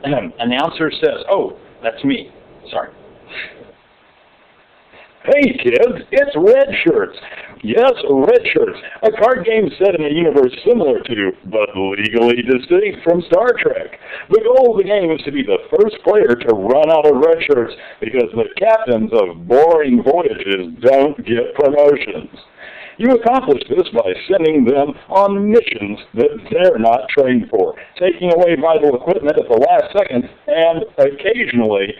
Announcer says, "Oh, that's me. Sorry." Hey kids, it's Redshirts. Yes, Redshirts, a card game set in a universe similar to, but legally distinct from Star Trek. The goal of the game is to be the first player to run out of red shirts because the captains of boring voyages don't get promotions. You accomplish this by sending them on missions that they're not trained for, taking away vital equipment at the last second, and occasionally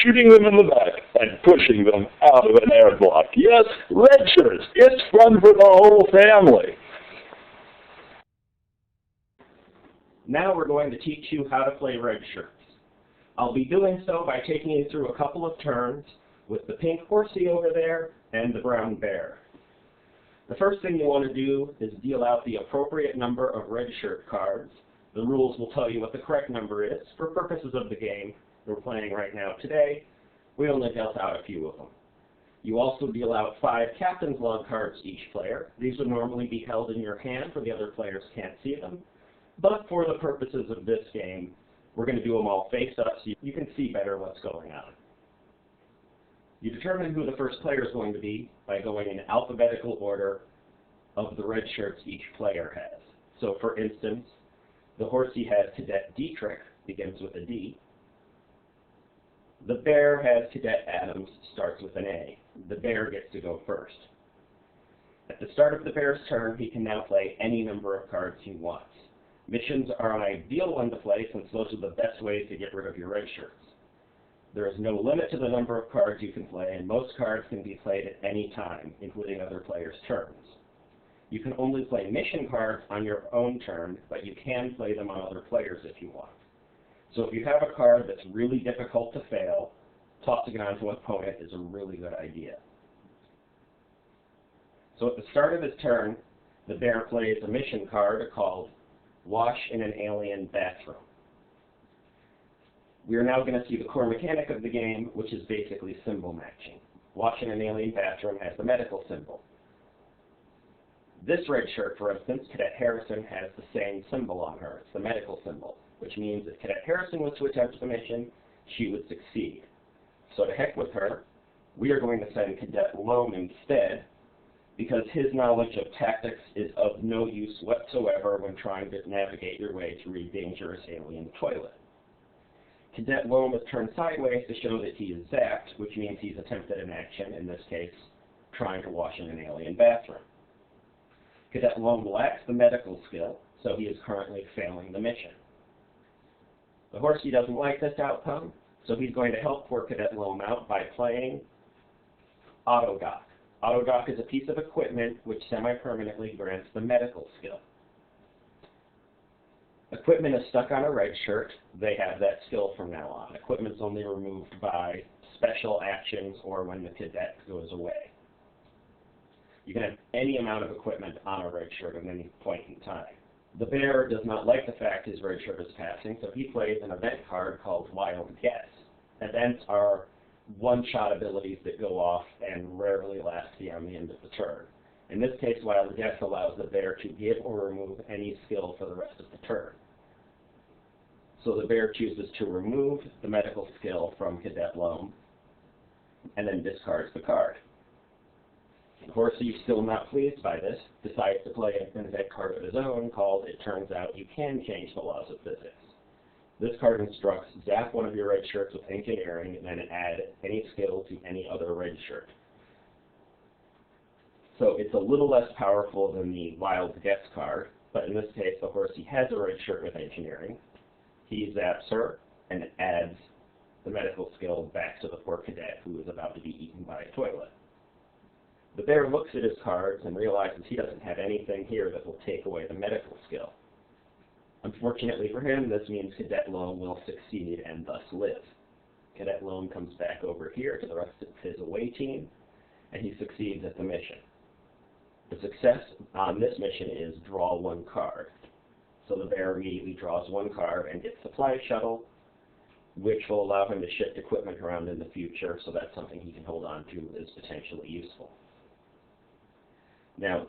shooting them in the back and pushing them out of an airlock. Yes, red shirts. It's fun for the whole family. Now we're going to teach you how to play Redshirts. I'll be doing so by taking you through a couple of turns with the pink horsey over there and the brown bear. The first thing you want to do is deal out the appropriate number of red shirt cards. The rules will tell you what the correct number is. For purposes of the game we're playing right now today, we only dealt out a few of them. You also deal out 5 captain's log cards each player. These would normally be held in your hand where the other players can't see them. But for the purposes of this game, we're going to do them all face up so you can see better what's going on. You determine who the first player is going to be by going in alphabetical order of the red shirts each player has. So for instance, the horsey has Cadet Dietrich, begins with a D. The bear has Cadet Adams, starts with an A. The bear gets to go first. At the start of the bear's turn, he can now play any number of cards he wants. Missions are an ideal one to play since those are the best ways to get rid of your red shirts. There is no limit to the number of cards you can play, and most cards can be played at any time, including other players' turns. You can only play mission cards on your own turn, but you can play them on other players if you want. So if you have a card that's really difficult to fail, tossing it onto an opponent is a really good idea. So at the start of his turn, the bear plays a mission card called Wash in an Alien Bathroom. We are now going to see the core mechanic of the game, which is basically symbol matching. Wash in an Alien Bathroom has the medical symbol. This red shirt, for instance, Cadet Harrison, has the same symbol on her. It's the medical symbol, which means if Cadet Harrison was to attempt the mission, she would succeed. So to heck with her, we are going to send Cadet Loam instead, because his knowledge of tactics is of no use whatsoever when trying to navigate your way through a dangerous alien toilet. Cadet Loam is turned sideways to show that he is zapped, which means he's attempted an action, in this case, trying to wash in an alien bathroom. Cadet Loam lacks the medical skill, so he is currently failing the mission. The horsey doesn't like this outcome, so he's going to help poor Cadet Loam out by playing Autodoc. Autodoc is a piece of equipment which semi-permanently grants the medical skill. Equipment is stuck on a red shirt. They have that skill from now on. Equipment's only removed by special actions or when the cadet goes away. You can have any amount of equipment on a red shirt at any point in time. The bear does not like the fact his red shirt is passing, so he plays an event card called Wild Guess. Events are one-shot abilities that go off and rarely last beyond the end of the turn. In this case, Wild Guess allows the bear to give or remove any skill for the rest of the turn. So the bear chooses to remove the medical skill from Cadet Loam and then discards the card. The horsey, still not pleased by this, decides to play an event card of his own called It Turns Out You Can Change the Laws of Physics. This card instructs, zap one of your red shirts with engineering and then add any skill to any other red shirt. So it's a little less powerful than the Wild Guess card, but in this case the horsey has a red shirt with engineering. He zaps her and adds the medical skill back to the poor cadet who is about to be eaten by a toilet. The bear looks at his cards and realizes he doesn't have anything here that will take away the medical skill. Unfortunately for him, this means Cadet Loam will succeed and thus live. Cadet Loam comes back over here to the rest of his away team, and he succeeds at the mission. The success on this mission is draw one card. So the bear immediately draws one card and gets Supply Shuttle, which will allow him to shift equipment around in the future, so that's something he can hold on to as potentially useful. Now,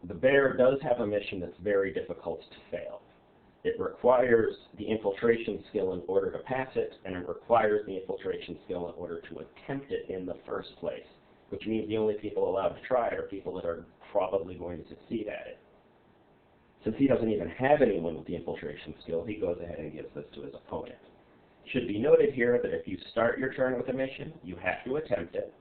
the bear does have a mission that's very difficult to fail. It requires the infiltration skill in order to pass it, and it requires the infiltration skill in order to attempt it in the first place, which means the only people allowed to try it are people that are probably going to succeed at it. Since he doesn't even have anyone with the infiltration skill, he goes ahead and gives this to his opponent. It should be noted here that if you start your turn with a mission, you have to attempt it.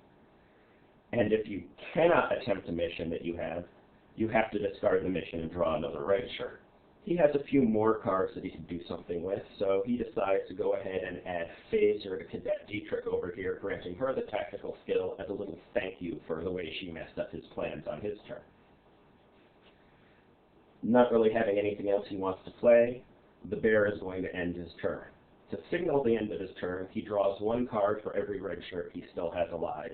And if you cannot attempt a mission that you have to discard the mission and draw another red shirt. He has a few more cards that he can do something with, so he decides to go ahead and add Phaser to Cadet Dietrich over here, granting her the tactical skill as a little thank you for the way she messed up his plans on his turn. Not really having anything else he wants to play, the bear is going to end his turn. To signal the end of his turn, he draws one card for every red shirt he still has alive,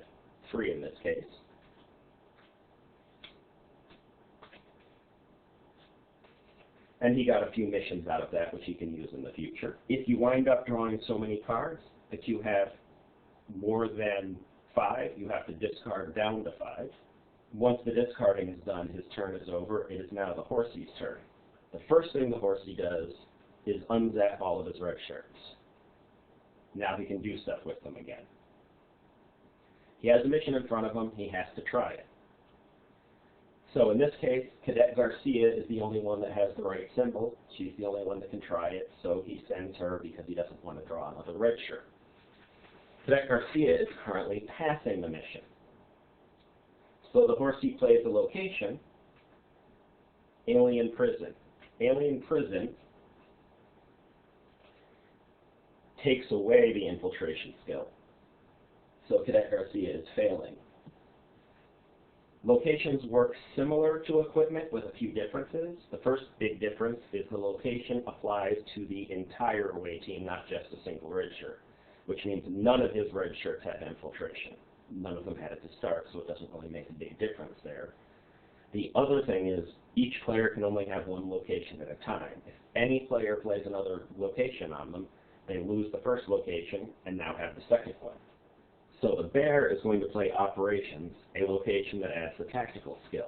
3 in this case. And he got a few missions out of that, which he can use in the future. If you wind up drawing so many cards that you have more than 5, you have to discard down to 5. Once the discarding is done, his turn is over. It is now the horsey's turn. The first thing the horsey does is unzap all of his red shirts. Now he can do stuff with them again. He has a mission in front of him. He has to try it. So in this case, Cadet Garcia is the only one that has the right symbol. She's the only one that can try it, so he sends her because he doesn't want to draw another red shirt. Cadet Garcia is currently passing the mission. So the horsey plays the location, Alien Prison. Alien Prison takes away the infiltration skill. So Cadet Garcia is failing. Locations work similar to equipment with a few differences. The first big difference is the location applies to the entire away team, not just a single red shirt, which means none of his red shirts have infiltration. None of them had it to start, so it doesn't really make a big difference there. The other thing is each player can only have one location at a time. If any player plays another location on them, they lose the first location and now have the second one. So the bear is going to play operations, a location that adds the tactical skill.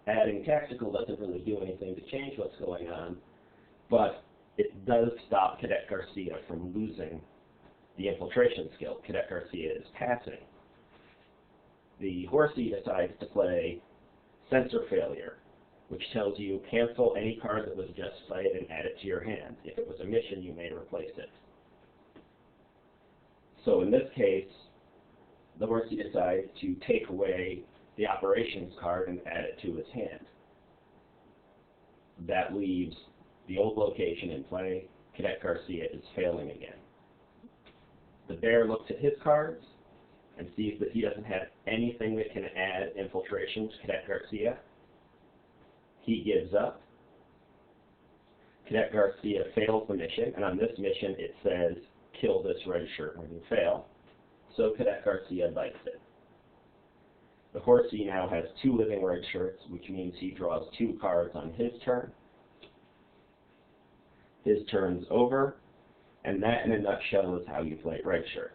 Adding tactical doesn't really do anything to change what's going on, but it does stop Cadet Garcia from losing the infiltration skill. Cadet Garcia is passing. The horsey decides to play sensor failure, which tells you cancel any card that was just played and add it to your hand. If it was a mission, you may replace it. So in this case, the horsey decides to take away the operations card and add it to his hand. That leaves the old location in play. Cadet Garcia is failing again. The bear looks at his cards and sees that he doesn't have anything that can add infiltration to Cadet Garcia. He gives up. Cadet Garcia fails the mission, and on this mission it says, kill this red shirt when you fail. So Cadet Garcia bites it. The horsey now has 2 living red shirts, which means he draws 2 cards on his turn. His turn's over, and that in a nutshell is how you play red shirts.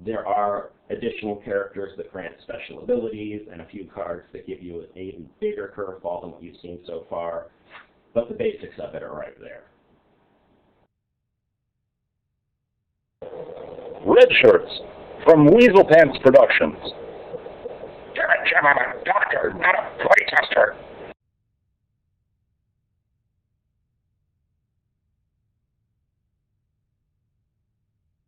There are additional characters that grant special abilities and a few cards that give you an even bigger curveball than what you've seen so far, but the basics of it are right there. Redshirts from Weasel Pants Productions. Damn it, Jim, I'm a doctor, not a playtester.